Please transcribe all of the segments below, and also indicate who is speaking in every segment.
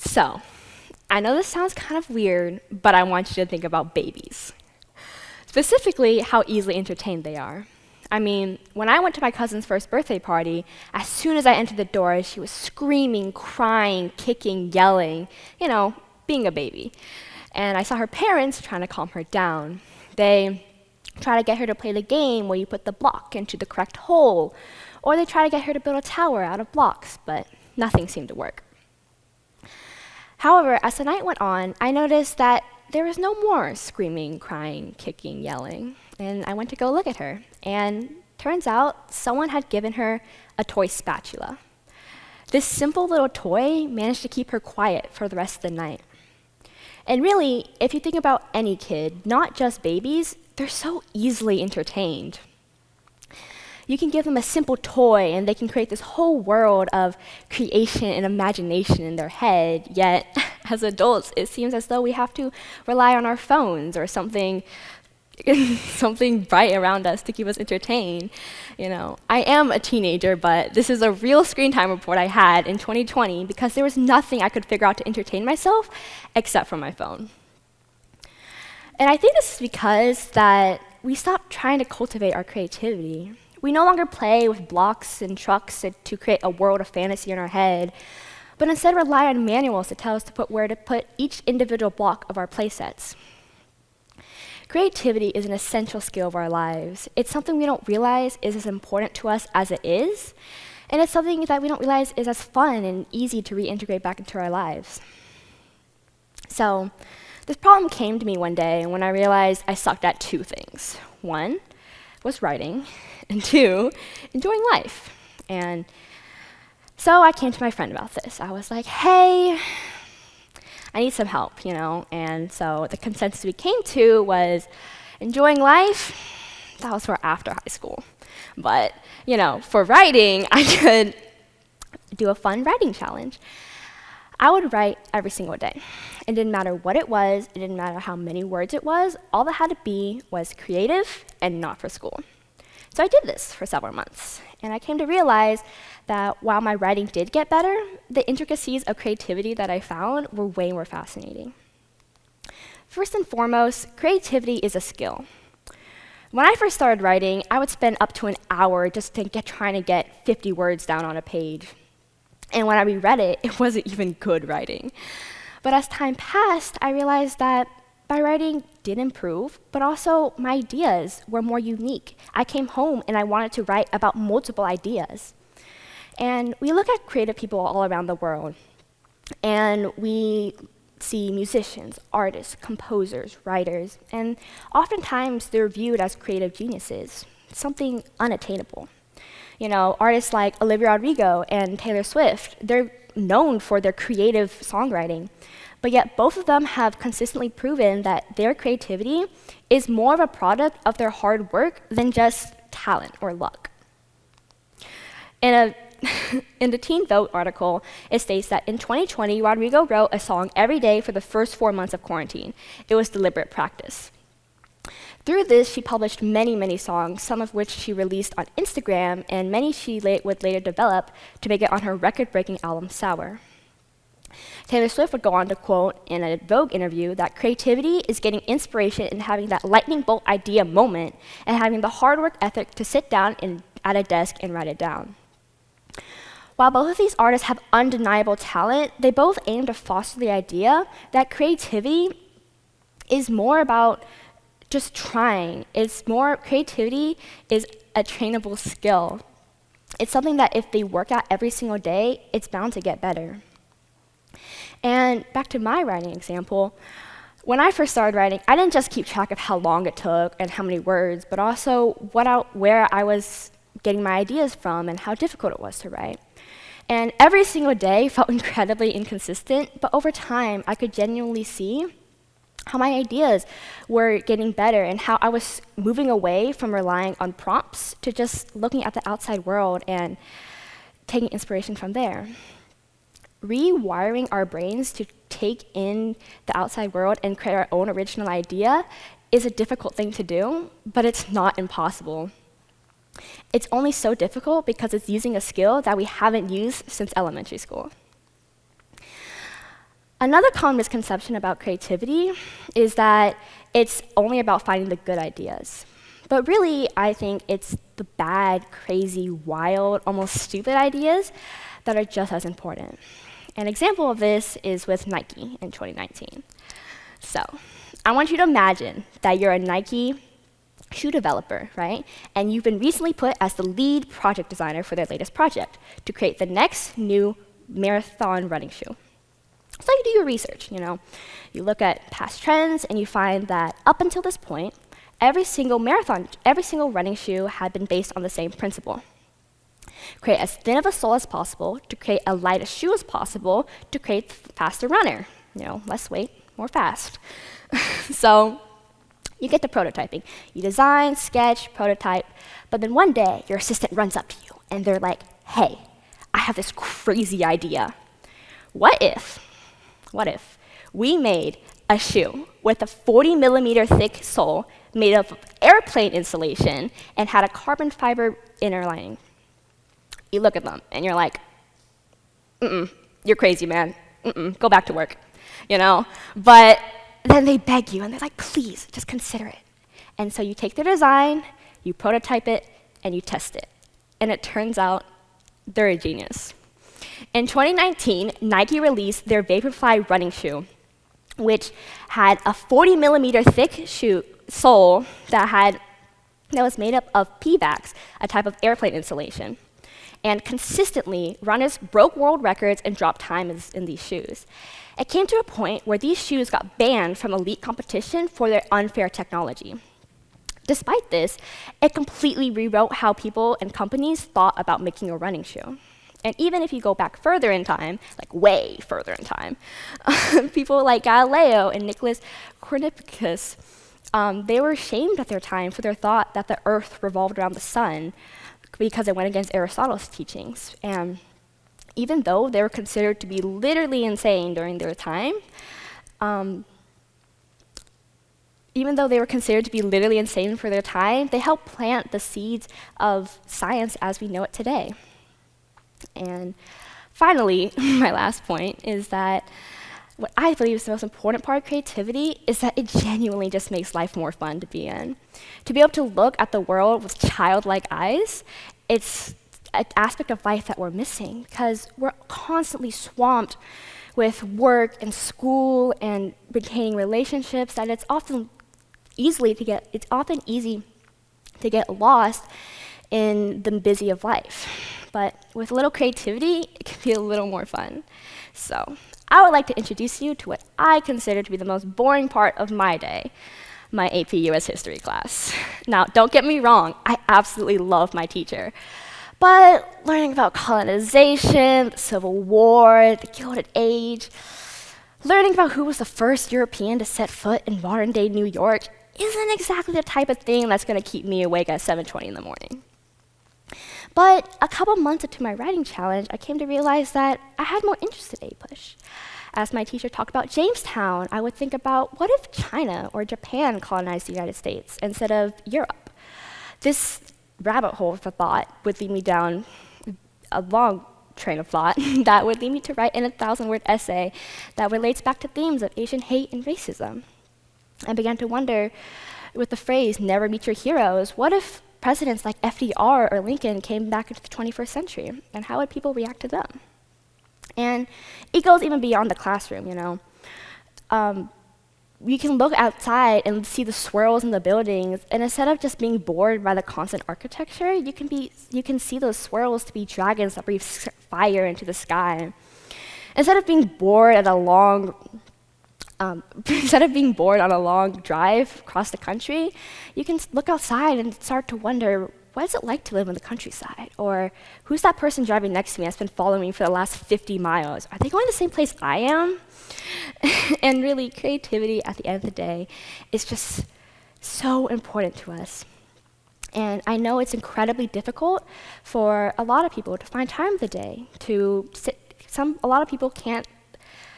Speaker 1: So, I know this sounds kind of weird, but I want you to think about babies. Specifically, how easily entertained they are. I mean, when I went to my cousin's first birthday party, as soon as I entered the door, she was screaming, crying, kicking, yelling, being a baby. And I saw her parents trying to calm her down. They try to get her to play the game where you put the block into the correct hole, or they try to get her to build a tower out of blocks, but nothing seemed to work. However, as the night went on, I noticed that there was no more screaming, crying, kicking, yelling, and I went to go look at her, and turns out someone had given her a toy spatula. This simple little toy managed to keep her quiet for the rest of the night. And really, if you think about any kid, not just babies, they're so easily entertained. You can give them a simple toy and they can create this whole world of creation and imagination in their head, yet as adults, it seems as though we have to rely on our phones or something bright around us to keep us entertained. I am a teenager, but this is a real screen time report I had in 2020 because there was nothing I could figure out to entertain myself except for my phone. And I think this is because that we stopped trying to cultivate our creativity. We no longer play with blocks and trucks to create a world of fantasy in our head, but instead rely on manuals to tell us where to put each individual block of our playsets. Creativity is an essential skill of our lives. It's something we don't realize is as important to us as it is, and it's something that we don't realize is as fun and easy to reintegrate back into our lives. So, this problem came to me one day when I realized I sucked at two things. One was writing, and two, enjoying life. And so I came to my friend about this. I was like, hey, I need some help, And so the consensus we came to was enjoying life, that was for after high school. But, for writing, I could do a fun writing challenge. I would write every single day. It didn't matter what it was, it didn't matter how many words it was, all that had to be was creative and not for school. So I did this for several months, and I came to realize that while my writing did get better, the intricacies of creativity that I found were way more fascinating. First and foremost, creativity is a skill. When I first started writing, I would spend up to an hour just trying to get 50 words down on a page. And when I reread it, it wasn't even good writing. But as time passed, I realized that my writing did improve, but also my ideas were more unique. I came home and I wanted to write about multiple ideas. And we look at creative people all around the world, and we see musicians, artists, composers, writers, and oftentimes they're viewed as creative geniuses, something unattainable. Artists like Olivia Rodrigo and Taylor Swift, they're known for their creative songwriting, but yet both of them have consistently proven that their creativity is more of a product of their hard work than just talent or luck. In the Teen Vote article, it states that in 2020, Rodrigo wrote a song every day for the first 4 months of quarantine. It was deliberate practice. Through this, she published many, many songs, some of which she released on Instagram, and many she would later develop to make it on her record-breaking album, Sour. Taylor Swift would go on to quote in a Vogue interview that creativity is getting inspiration and having that lightning bolt idea moment and having the hard work ethic to sit down at a desk and write it down. While both of these artists have undeniable talent, they both aim to foster the idea that creativity is more about just trying. Creativity is a trainable skill. It's something that if they work out every single day, it's bound to get better. And back to my writing example, when I first started writing, I didn't just keep track of how long it took and how many words, but also where I was getting my ideas from and how difficult it was to write. And every single day felt incredibly inconsistent, but over time, I could genuinely see how my ideas were getting better and how I was moving away from relying on prompts to just looking at the outside world and taking inspiration from there. Rewiring our brains to take in the outside world and create our own original idea is a difficult thing to do, but it's not impossible. It's only so difficult because it's using a skill that we haven't used since elementary school. Another common misconception about creativity is that it's only about finding the good ideas. But really, I think it's the bad, crazy, wild, almost stupid ideas that are just as important. An example of this is with Nike in 2019. So, I want you to imagine that you're a Nike shoe developer, right? And you've been recently put as the lead project designer for their latest project to create the next new marathon running shoe. So you do your research, You look at past trends and you find that up until this point, every single running shoe had been based on the same principle. Create as thin of a sole as possible to create as light a shoe as possible to create the faster runner. Less weight, more fast. So you get to prototyping. You design, sketch, prototype, but then one day your assistant runs up to you and they're like, hey, I have this crazy idea. What if we made a shoe with a 40 millimeter thick sole made of airplane insulation and had a carbon fiber inner lining? You look at them and you're like, you're crazy, man. Go back to work, But then they beg you and they're like, please, just consider it. And so you take their design, you prototype it, and you test it. And it turns out they're a genius. In 2019, Nike released their Vaporfly running shoe, which had a 40 millimeter thick sole that was made up of PVAX, a type of airplane insulation. And consistently, runners broke world records and dropped time in these shoes. It came to a point where these shoes got banned from elite competition for their unfair technology. Despite this, it completely rewrote how people and companies thought about making a running shoe. And even if you go back further in time, like way further in time, people like Galileo and Nicholas Copernicus, they were ashamed at their time for their thought that the Earth revolved around the sun because it went against Aristotle's teachings. And even though they were considered to be literally insane during their time, they helped plant the seeds of science as we know it today. And finally, my last point is that what I believe is the most important part of creativity is that it genuinely just makes life more fun to be in. To be able to look at the world with childlike eyes, it's an aspect of life that we're missing because we're constantly swamped with work and school and maintaining relationships that it's often easy to get lost in the busy of life. But with a little creativity, it can be a little more fun. So I would like to introduce you to what I consider to be the most boring part of my day, my AP US History class. Now, don't get me wrong, I absolutely love my teacher. But learning about colonization, the Civil War, the Gilded Age, learning about who was the first European to set foot in modern-day New York isn't exactly the type of thing that's going to keep me awake at 7:20 in the morning. But a couple months into my writing challenge, I came to realize that I had more interest in APUSH. As my teacher talked about Jamestown, I would think about what if China or Japan colonized the United States instead of Europe? This rabbit hole for thought would lead me down a long train of thought that would lead me to write an 1,000-word essay that relates back to themes of Asian hate and racism. I began to wonder, with the phrase, never meet your heroes, what if presidents like FDR or Lincoln came back into the 21st century, and how would people react to them? And it goes even beyond the classroom, You can look outside and see the swirls in the buildings, and instead of just being bored by the constant architecture, you can see those swirls to be dragons that breathe fire into the sky. Instead of being bored on a long drive across the country, you can look outside and start to wonder, what is it like to live in the countryside? Or who's that person driving next to me that's been following me for the last 50 miles? Are they going to the same place I am? And really, creativity at the end of the day is just so important to us. And I know it's incredibly difficult for a lot of people to find time of the day to sit. A lot of people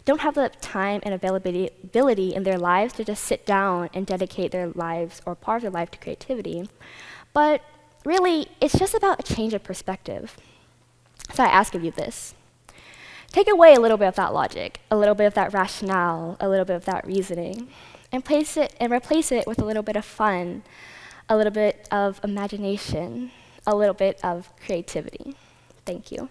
Speaker 1: don't have the time and availability in their lives to just sit down and dedicate their lives or part of their life to creativity. But really, it's just about a change of perspective. So I ask of you this. Take away a little bit of that logic, a little bit of that rationale, a little bit of that reasoning, and replace it with a little bit of fun, a little bit of imagination, a little bit of creativity. Thank you.